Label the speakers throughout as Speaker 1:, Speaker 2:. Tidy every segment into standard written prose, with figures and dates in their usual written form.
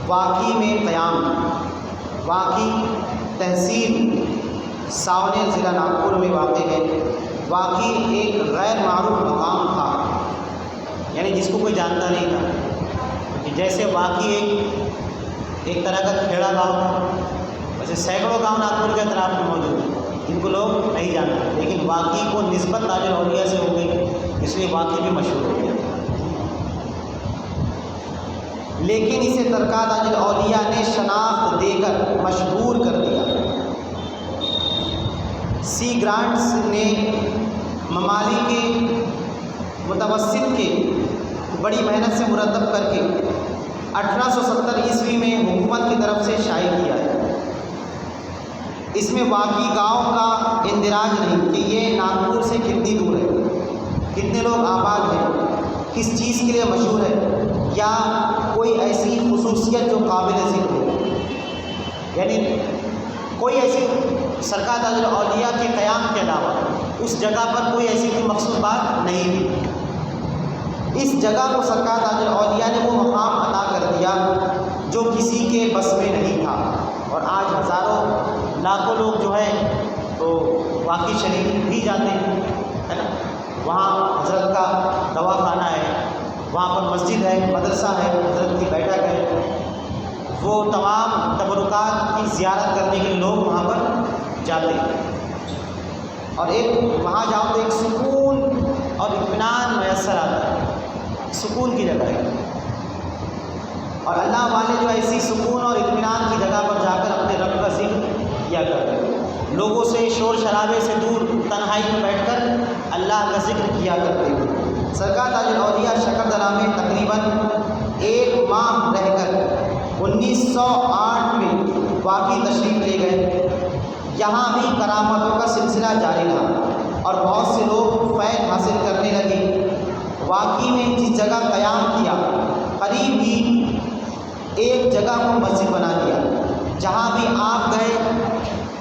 Speaker 1: واقعی میں قیام. واقعی تحصیل ساونیر ضلع ناگپور میں واقع ہے. واقعی ایک غیر معروف مقام تھا، یعنی جس کو کوئی جانتا نہیں تھا. جیسے واقعی ایک طرح کا کھیڑا گاؤں تھا، ویسے سینکڑوں گاؤں ناگپور کے اطراف میں موجود ہیں جن کو لوگ نہیں جانتے، لیکن واقعی کو نسبت تاج الاولیاء سے ہو گئی، اس لیے واقعی بھی مشہور ہو گیا. لیکن اسے ترکا تاج الاولیاء نے شناخت دے کر مشہور کر دیا. سی گرانٹس نے ممالک کے متوسط کے بڑی محنت سے مرتب کر کے 1870 عیسوی میں حکومت کی طرف سے شائع کیا ہے. اس میں واقعی گاؤں کا اندراج نہیں کہ یہ ناگپور سے کتنی دور ہے، کتنے لوگ آباد ہیں، کس چیز کے لیے مشہور ہے، یا کوئی ایسی خصوصیت جو قابل ذکر ہو. یعنی کوئی ایسی سرکار تاج الاولیاء کے قیام کے علاوہ اس جگہ پر کوئی ایسی کوئی مخصوص بات نہیں تھی. اس جگہ کو سرکار تاج الاولیاء نے وہ مقام عطا کر دیا جو کسی کے بس میں نہیں تھا. اور آج ہزاروں لاکھوں لوگ جو ہے تو واقعی شریف بھی جاتے ہیں، ہے نا. وہاں حضرت کا دواخانہ ہے، وہاں پر مسجد ہے، مدرسہ ہے، حضرت کی بیٹھک ہے. وہ تمام تبرکات کی زیارت کرنے کے لوگ وہاں پر جاتے ہیں. اور ایک وہاں جاؤ تو ایک سکون اور اطمینان میسر آتا ہے، سکون کی جگہ ہے. اور اللہ والے جو ایسی سکون اور اطمینان کی جگہ پر جا کر اپنے رب کا ذکر کیا کرتے ہیں، لوگوں سے شور شرابے سے دور تنہائی میں بیٹھ کر اللہ کا ذکر کیا کرتے ہیں. سرکار تاج الاولیاء شکردرہ میں تقریباً 1 ماہ رہ کر 1908 میں واقعی تشریف لے گئے. یہاں بھی کرامتوں کا سلسلہ جاری رہا اور بہت سے لوگ فیض حاصل کرنے لگے. واقعی میں جس جگہ قیام کیا قریب ہی ایک جگہ کو مسجد بنا دیا. جہاں بھی آپ گئے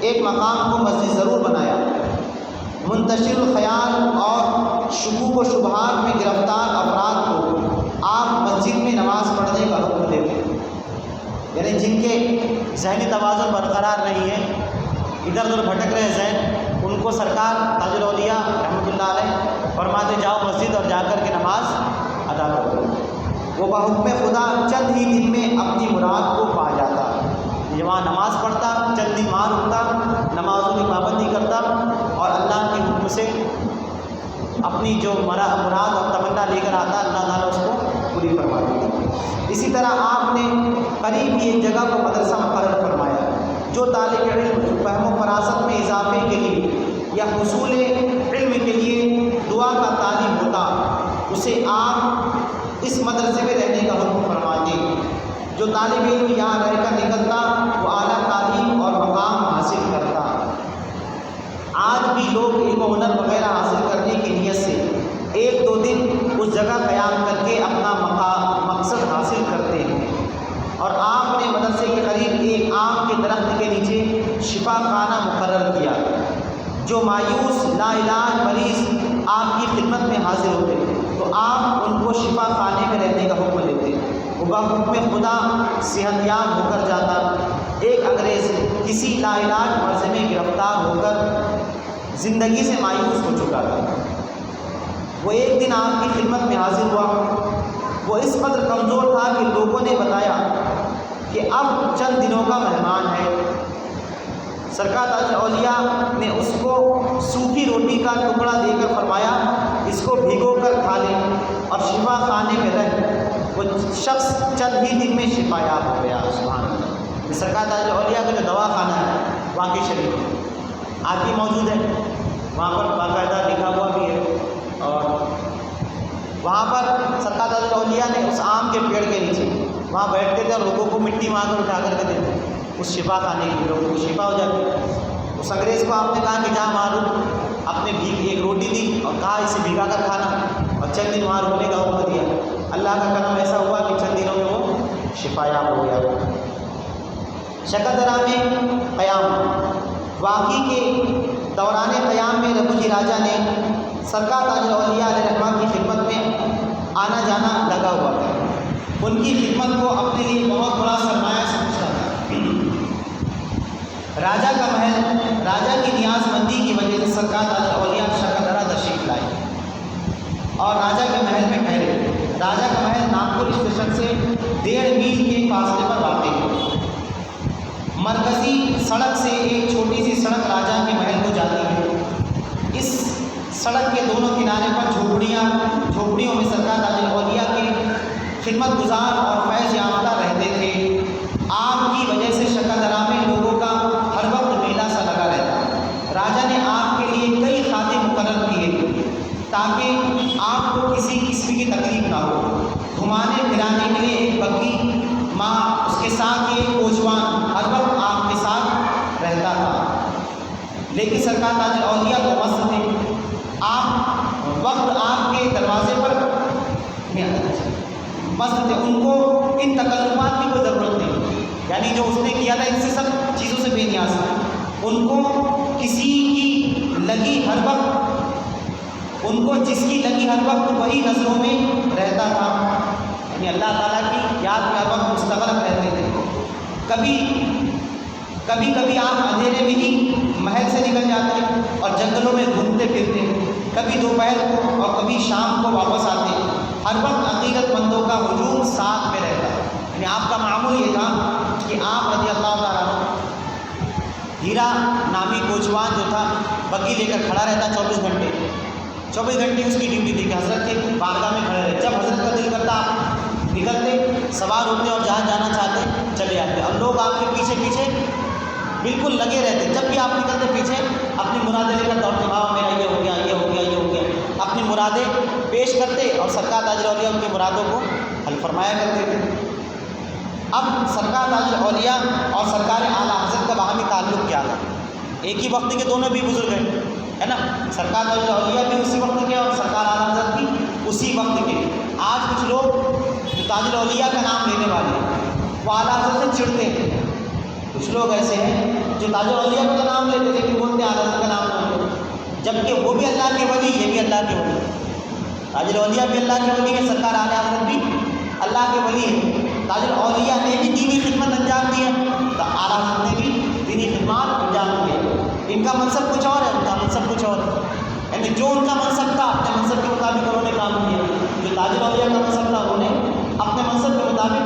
Speaker 1: ایک مقام کو مسجد ضرور بنایا. منتشر الخیال اور شکوک و شبہات میں گرفتار افراد کو آپ مسجد میں نماز پڑھنے کا حکم دیتے ہیں. یعنی جن کے ذہنی توازن برقرار نہیں ہے، ادھر ادھر بھٹک رہے ذہن، ان کو سرکار تاج الاولیاء رحمۃ اللہ علیہ فرماتے جاؤ مسجد اور جا کر کے نماز ادا کرو. وہ بحکم خدا چند ہی دن میں اپنی مراد کو پا جاتا. یہ وہاں نماز پڑھتا، چند دن وہاں رکتا، نمازوں کی پابندی کرتا اور اللہ کے حکم سے اپنی جو مراد اور تمنا لے کر آتا، اللہ تعالیٰ اس کو پوری فرما دیتا. اسی طرح آپ نے قریب ہی ایک جگہ کو مدرسہ مقرر فرمایا. جو طالب علم فہم و فراست میں اضافے کے لیے یا حصول علم کے لیے دعا کا طالب ہوتا، اسے آپ اس مدرسے میں رہنے کا حکم فرماتے. جو طالب علم یہاں رہ کر نکلتا وہ اعلیٰ تعلیم اور مقام حاصل کرتا. آج بھی لوگ علم و ہنر وغیرہ حاصل کرنے کی نیت سے 1-2 دن اس جگہ قیام کر کے اپنا مقصد حاصل کرتے ہیں. اور آپ نے مدرسے کے قریب ایک آم کے درخت کے نیچے شفا خانہ مقرر کیا. جو مایوس لاعلاج مریض آپ کی خدمت میں حاضر ہوتے تو آپ ان کو شفا خانے میں رہنے کا حکم دیتے. وہ بحکم خدا صحت یاب ہو کر جاتا. ایک انگریز کسی لاعلاج مرض میں گرفتار ہو کر زندگی سے مایوس ہو چکا تھا. وہ ایک دن آپ کی خدمت میں حاضر ہوا. وہ اس قدر کمزور تھا کہ لوگوں نے بتایا کہ اب چند دنوں کا مہمان ہے. سرکار تاج الاولیاء نے اس کو سوکھی روٹی کا ٹکڑا دے کر فرمایا اس کو بھگو کر کھا لے اور شفا خانے میں رہ. وہ شخص چند ہی دن میں شفا یاب ہو گیا. سبحان اللہ. سرکار تاج الاولیاء کا جو دواخانہ ہے واقعی شریف آج بھی موجود ہے. وہاں پر باقاعدہ لکھا ہوا بھی ہے. اور وہاں پر سرکار تاج الاولیاء نے اس آم کے پیڑ کے نیچے وہاں بیٹھتے تھے اور لوگوں کو مٹی مانگ کر اٹھا کر کے دیتے اس شفا خانے کی. لوگوں کو شفا ہو جاتی. اس انگریز کو آپ نے کہا کہ جہاں معروف آپ نے ایک روٹی دی اور کہا اسے بھگا کر کھانا اور چند دن وہاں رکنے کا حکم دیا. اللہ کا کرم ایسا ہوا کہ چند دنوں میں وہ شفا یاب ہو گیا. شکردرہ میں قیام واقعی کے دوران قیام میں رگھو جی راجا نے سرکار تاج الاولیاء علیہ رحمہ کی خدمت میں آنا جانا لگا ہوا تھا. ان کی خدمت کو اپنے لیے بہت بڑا مرکزی سڑک سے ایک چھوٹی سی سڑک راجہ کے محل کو جاتی ہے۔ اس سڑک کے دونوں کنارے پر جھوپڑیوں میں سرکار تاج الاولیاء کے خدمت گزار اور فیض یافتہ رہتے تھے۔ آپ کی وجہ سے شکر درا میں لوگوں کا ہر وقت میلہ سا لگا رہتا۔ راجہ نے آپ کے لیے کئی خادم مقرر کیے تاکہ آپ کو کسی قسم کی تکلیف نہ ہو۔ گھمانے پھرانے کے لیے ایک بگھی ماں، اس کے ساتھ یہ کوچوان ہر وقت آپ کے ساتھ رہتا تھا۔ لیکن سرکار تاج الاولیاء تو مست تھے۔ وقت آپ کے دروازے پر مست تھے، ان کو ان تکلفات کی کوئی ضرورت نہیں، یعنی جو اس نے کیا تھا ان سے سب چیزوں سے بے نیاز تھا۔ ان کو کسی کی لگی ہر وقت، ان کو جس کی لگی ہر وقت وہی نظروں میں رہتا تھا، یعنی اللہ تعالیٰ کی یاد میں ہر وقت مستغرق رہتے تھے۔ کبھی آپ اندھیرے میں ہی محل سے نکل جاتے اور جنگلوں میں گھومتے پھرتے، کبھی دوپہر کو اور کبھی شام کو واپس آتے۔ ہر وقت عقیدت مندوں کا ہجوم ساتھ میں رہتا، یعنی آپ کا معمول یہ تھا کہ آپ رضی اللہ تعالیٰ عنہ، ہیرا نامی کوچوان جو تھا بگھی لے کر کھڑا رہتا 24 گھنٹے اس کی ڈیوٹی تھی کہ حضرت کے بارگاہ میں کھڑے رہے۔ جب حضرت کا دل کرتا آپ نکلتے، سوار ہوتے اور جہاں جانا چاہتے چلے جاتے، اور لوگ آپ کے پیچھے بالکل لگے رہتے۔ جب بھی آپ نکلتے پیچھے اپنی مرادیں لے کر دوڑتے، ہاں میرا یہ ہو گیا، اپنی مرادیں پیش کرتے اور سرکار تاج الاولیاء ان کی مرادوں کو حل فرمایا کرتے تھے۔ اب سرکار تاج الاولیاء اور سرکار اعلیٰ حضرت کا باہمی تعلق کیا تھا؟ ایک ہی وقت کے دونوں بھی بزرگ ہیں، ہے نا، سرکار تاج الاولیاء بھی اسی وقت کے اور سرکار اعلیٰ حضرت بھی اسی وقت کے۔ آج کچھ لوگ جو تاج الاولیاء کا نام لینے والے ہیں وہ اعلیٰ حضرت سے چڑھتے ہیں۔ کچھ لوگ ایسے ہیں جو تاج الاولیاء کا نام لیتے لیکن بولتے ہیں اعلیٰ حضرت کا نام نہ لو، جبکہ وہ بھی اللہ کے ولی، یہ بھی اللہ کے ولی۔ تاج الاولیاء بھی اللہ کے ولی ہے، سرکار اعلیٰ حضرت بھی اللہ کے ولی ہے۔ تاج الاولیاء نے بھی دینی خدمت انجام دی ہے، تو اعلیٰ حضرت نے بھی دینی خدمات انجام دی ہے۔ ان کا منصب کچھ اور ہے، ان کا منصب کچھ اور ہے، یعنی جو ان کا منصب تھا اپنے منصب کے مطابق انہوں نے کام کیا۔ جو تاج الاولیاء کا منصب تھا انہوں نے اپنے منصب کے مطابق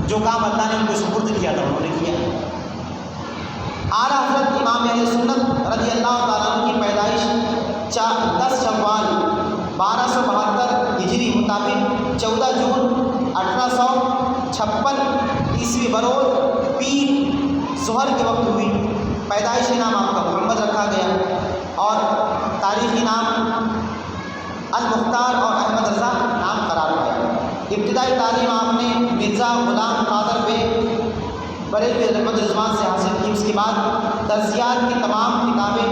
Speaker 1: جو کام اللہ نے ان کو سپرد کیا تھا انہوں نے کیا۔ اعلیٰ حضرت امام اہل سنت رضی اللہ تعالیٰ عنہ کی پیدائش 10 شوال 1272 ہجری مطابق 14 جون 1856 عیسوی بروز پیر ظہر کے وقت ہوئی۔ پیدائشی نام آپ کا محمد رکھا گیا اور تاریخی نام المختار اور احمد رضا نام قرار پایا۔ ابتدائی تعلیم آپ نے مرزا غلام قادر بریلوی رحمت رضوان سے حاصل کی۔ اس کے بعد درسیات کی تمام کتابیں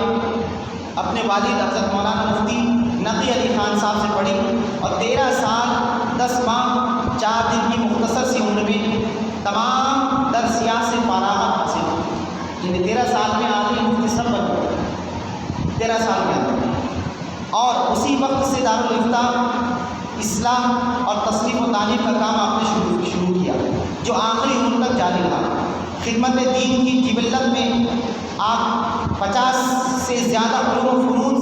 Speaker 1: اپنے والد حضرت مولانا مفتی نقی علی خان صاحب سے پڑھی اور 13 سال 10 ماہ 4 دن کی مختصر سی عمر میں تمام درسیات سے فراغت حاصل کی، یعنی 13 سال میں آدمی مفتی سب بن گئے 13 سال کے اندر۔ اور اسی وقت سے دارالفتہ اصلاح اور تصنیف و تعلیم کا کام آپ نے شروع کیا، جو آخری عمر تک جاری رہا۔ خدمت دین کی جبلت میں آپ 50 سے زیادہ علوم و فنون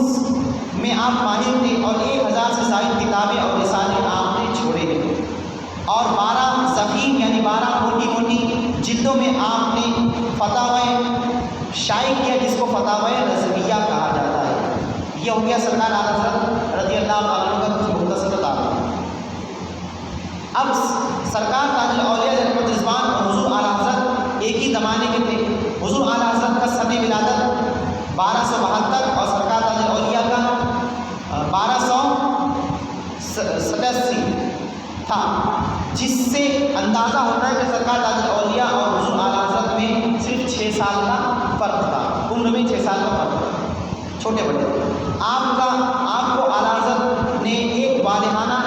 Speaker 1: میں آپ ماہر تھے اور 1000 سے زائد کتابیں اور رسالے آپ نے چھوڑے ہیں، اور 12 ضخیم یعنی 12 موٹی جلدوں میں آپ نے فتاوی شائع کیا، جس کو فتاوی رضویہ کہا جاتا ہے۔ یہ ہو گیا سرکار اعلیٰ حضرت رضی اللہ تعالیٰ عنہ کا کچھ مختصر تعارف۔ اب سرکار تاج الاولیاء رحمت رضوان اور حضور اعلیٰ حضرت ایک ہی زمانے کے تھے۔ حضور اعلیٰ حضرت کا سن ولادت 1272 اور سرکار تاج الاولیاء کا 1287 تھا، جس سے اندازہ ہوتا ہے کہ سرکار تاج الاولیاء اور حضور اعلیٰ حضرت میں صرف 6 سال کا فرق تھا، عمر میں 6 سال کا فرق تھا، چھوٹے بڑے۔ آپ کو اعلیٰ حضرت نے ایک والہانہ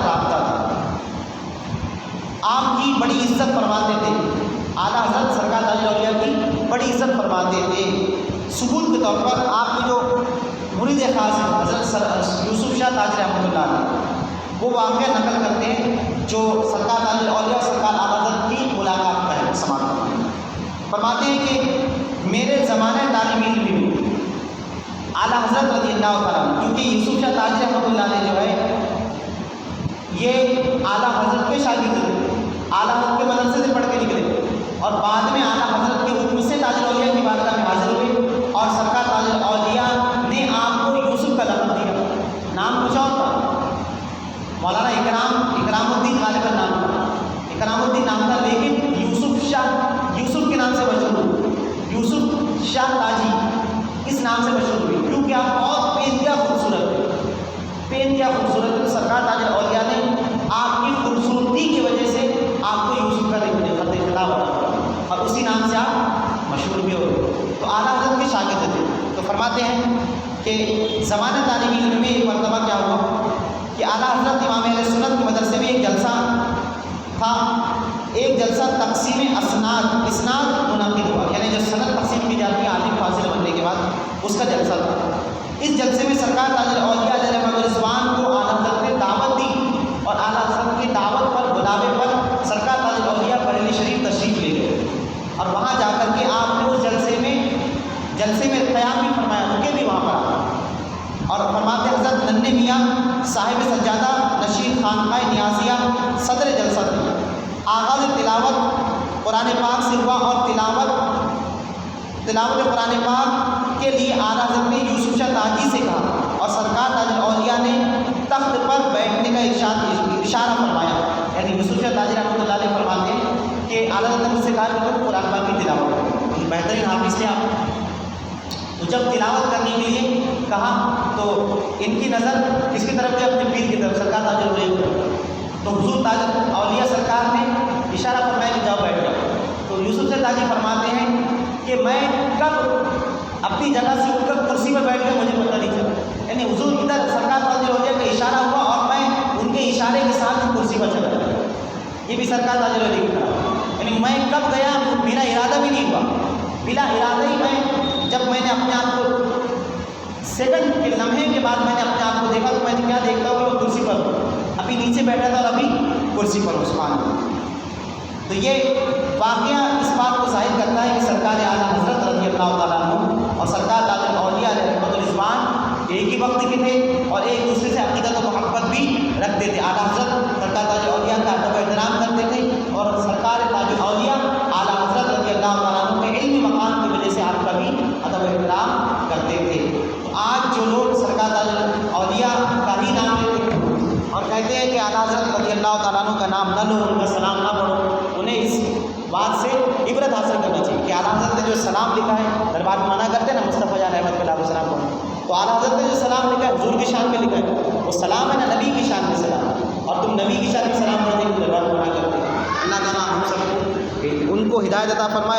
Speaker 1: رابطہ تھا، آپ کی بڑی عزت فرماتے تھے، اعلیٰ حضرت سرکار تاج الاولیاء کی بڑی عزت فرماتے تھے۔ ثبوت کے طور پر آپ کے جو مرید خاص ہیں حضرت یوسف شاہ تاج رحمۃ اللہ علیہ، وہ واقعہ نقل کرتے ہیں جو سرکار تاج الاولیاء سرکار اعلیٰ حضرت کی ملاقات کا ہے، سماعت کرتے ہیں۔ فرماتے ہیں کہ میرے زمانہ طالب علم میں اعلیٰ حضرت رضی اللہ تعالیٰ عنہ، کیونکہ یوسف شاہ تاج رحمۃ اللہ علیہ جو ہے یہ اعلیٰ حضرت کے شاگرد تھے، اعلیٰ حضرت کے مدرسے سے پڑھ کے نکلے، شاہ تاجی اس نام سے مشہور ہوئی، کیونکہ آپ بہت بے انتہا خوبصورت ہے، بے انتہا خوبصورت ہے۔ سرکار تاج الاولیاء نے آپ کی خوبصورتی کی وجہ سے آپ کو یوسف کا خط خطاب بنا اور اسی نام سے آپ مشہور بھی ہو گئے۔ تو اعلیٰ حضرت کے شاگرد تھے، تو فرماتے ہیں کہ زمانہ طالب علم میں ایک مرتبہ کیا ہوا کہ اعلیٰ حضرت امام اہل سنت کے مدرسے میں ایک جلسہ تھا، ایک جلسہ تقسیم اسناد منعقد ہوا، یعنی جو سند تقسیم کی جاتی ہے عالم فاضل بننے کے بعد، اس کا جلسہ تھا۔ اس جلسے میں سرکار تاج الاولیاء علیہ رضوان کو اعلیٰ حضرت نے دعوت دی اور اعلیٰ حضرت کی دعوت پر بلاوے پر سرکار تاج الاولیاء بریلی شریف تشریف لے گئے اور وہاں جا کر کے آپ نے اس جلسے میں قیام بھی فرمایا، رکے بھی وہاں پر، اور فرماتے حضرت ننھے میاں صاحب سجادہ نشید خانقاہ نیازیہ صدر جلسہ تھے۔ آغاز تلاوت قرآن پاک سے ہوا اور تلاوت قرآن پاک کے لیے اعلیٰ حضرت نے یوسف شاہ تاجی سے کہا اور سرکار تاج الاولیاء نے تخت پر بیٹھنے کا اشارہ فرمایا، یعنی یوسف شاہ تاجی رحمۃ اللہ علیہ فرماتے ہیں کہ اعلیٰ حضرت نے مجھ سے کہا کہ تم قرآن پاک کی تلاوت کرو، بہترین حافظ تھے آپ۔ تو جب تلاوت کرنے کے لیے کہا تو ان کی نظر کس کی طرف تھی؟ اپنے پیر کی طرف، سرکار تاج الاولیاء کی طرف۔ تو حضور تاج الاولیاء سرکار نے اشارہ فرمایا کہ جاؤ بیٹھ جاؤ۔ تو یوسف شاہ تاجی فرماتے ہیں کہ میں کب اپنی جگہ سے اٹھ کر کرسی پر بیٹھ گیا مجھے پتہ نہیں چلا، یعنی حضور ادھر سرکار تاج الاولیاء کا اشارہ ہوا اور میں ان کے اشارے کے ساتھ کرسی پر چلا گیا۔ یہ بھی سرکار تاج الاولیاء کی طرف، یعنی میں کب گیا میرا ارادہ بھی نہیں ہوا، بلا ارادہ ہی جب میں نے اپنے آپ کو سیکنڈ کے لمحے کے بعد میں نے اپنے آپ کو دیکھا تو میں نے کیا دیکھتا ہوں کہ وہ کرسی پر ہوں، ابھی نیچے بیٹھا تھا اور ابھی کرسی پر ہوں، سبحان اللہ۔ تو یہ واقعہ اس بات کو ظاہر کرتا ہے کہ سرکار اعلیٰ حضرت رضی اللہ تعالیٰ عنہ اور سرکار تاج الاولیاء علیہ رحمۃ الرضوان ایک ہی وقت کے تھے اور ایک دوسرے سے عقیدت و محبت بھی رکھتے تھے۔ اعلیٰ حضرت سرکار تاج الاولیاء کا ادب و احترام کرتے تھے اور سرکار تاج الاولیاء اعلیٰ حضرت رضی اللہ تعالیٰ عنہ کے علمی مقام کی وجہ سے آپ کا بھی ادب و احترام کرتے تھے۔ تو آج جو لوگ سرکار تاج الاولیاء کا ہی نام لیتے ہیں اور کہتے ہیں کہ اعلیٰ حضرت رضی اللہ تعالیٰ عنہ کا نام نہ لو، ان کا سلام نہ پڑھو، انہیں اس بات سے عبرت حاصل کرنی چاہیے کہ اعلیٰ حضرت نے جو سلام لکھا ہے، دربار میں منع کرتے ہیں نا مصطفیٰ جان احمد علیہ السلام کو، تو اعلیٰ حضرت نے جو سلام لکھا ہے حضور کی شان میں لکھا ہے، وہ سلام ہے نا نبی کی شان میں سلام ہے، اور تم نبی کی شان میں سلام پڑھنے کے دربار میں منع کرتے ہیں۔ اللہ تعالیٰ ہم سب کو ان کو ہدایت عطا فرمائے۔